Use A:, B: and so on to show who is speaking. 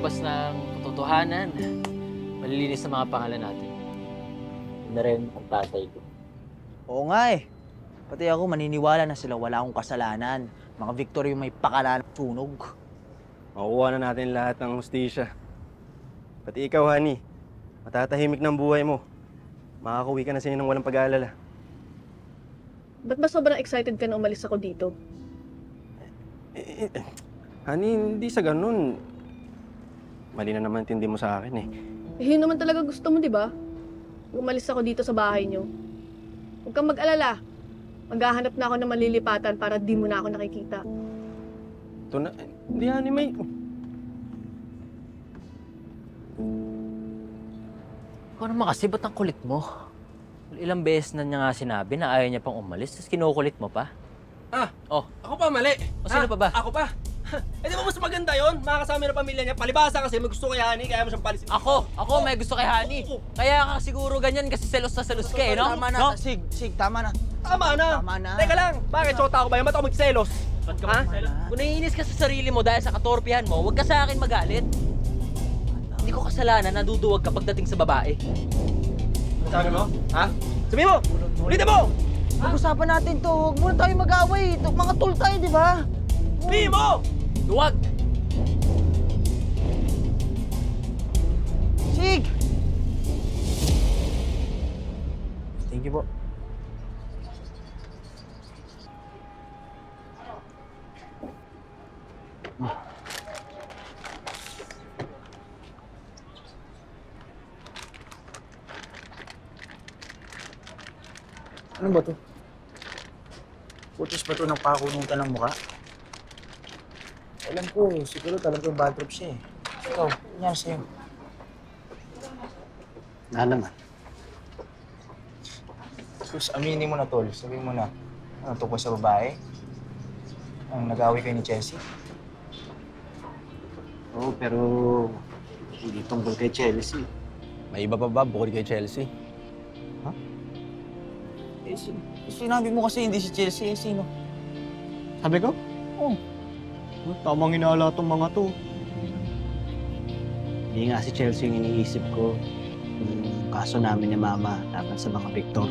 A: lalabas ng katotohanan, malilinis sa mga pangalan natin. Na rin ang tatay ko.
B: Oo nga eh. Pati ako maniniwala na sila wala akong kasalanan. Mga Victor yung may pakalan ng sunog.
C: Makukuha na natin lahat ng hustisya. Pati ikaw, honey. Matatahimik ng buhay mo. Makakauwi ka na sa inyo ng walang pag-aalala.
D: Ba't ba sobrang excited ka na umalis ako dito?
C: Honey, hindi sa ganun. Mali na naman tindi mo sa akin eh.
D: Eh, yun naman talaga gusto mo, di ba? Umalis ako dito sa bahay niyo. Huwag kang mag-alala. Maghahanap na ako ng malilipatan para di mo na ako nakikita.
C: Ito na, hindi honey, may...
A: Ikaw naman kasi, ba't ang kulit mo? Ilang beses na niya nga sinabi na ayaw niya pang umalis, tapos kinukulit mo pa.
E: Ah,
A: Oh,
E: ako pa mali.
A: O, sino pa ba?
E: Ako pa. Eh di ba mas maganda yun? Makakasama ng pamilya niya. Palibasa kasi may gusto kay Honey, kaya mo siyang palisin.
A: Ako may gusto kay Honey. Kaya ka siguro ganyan kasi selos na selos ka eh, no?
B: Tama na,
A: No?
B: Sig, tama na.
E: Tama na.
B: Tama na.
E: Teka lang, bakit sota ako ba? Ba't ako magselos?
A: Ba't ka magselos? Kung naiinis ka sa sarili mo dahil sa katorpihan mo, huwag ka sa akin magalit. Hindi ko kasalanan, naduduwag ka pagdating sa babae.
E: Sabi mo? Ha? Sabi mo! Ulitin mo!
B: Pag-usapan natin to. Huwag muna tayo mag-away. Mga tol tayo, di ba?
E: Sabi mo!
A: Duwag!
B: Sig!
C: Thank you po.
B: Ano ba to? Putos ba to ng pakunutan ng mukha? Alam ko, siguro talagang bad trip siya eh. Ikaw, ano nangyari sa'yo?
F: Na naman.
B: Sus, aminin mo na tol. Sabihin mo na. Ano tungkol sa babae? Ang nag-away kayo ni Chelsea?
F: Oo, pero hindi tungkol kay Chelsea.
C: May iba pa ba bukod kay Chelsea?
B: Sinabi mo kasi hindi si Chelsea. Eh, sino?
F: Sabi ko? Oo. Tamang hinala tong mga to. Hindi nga si Chelsea yung iniisip ko. Yung kaso namin ni Mama laban sa mga Victor.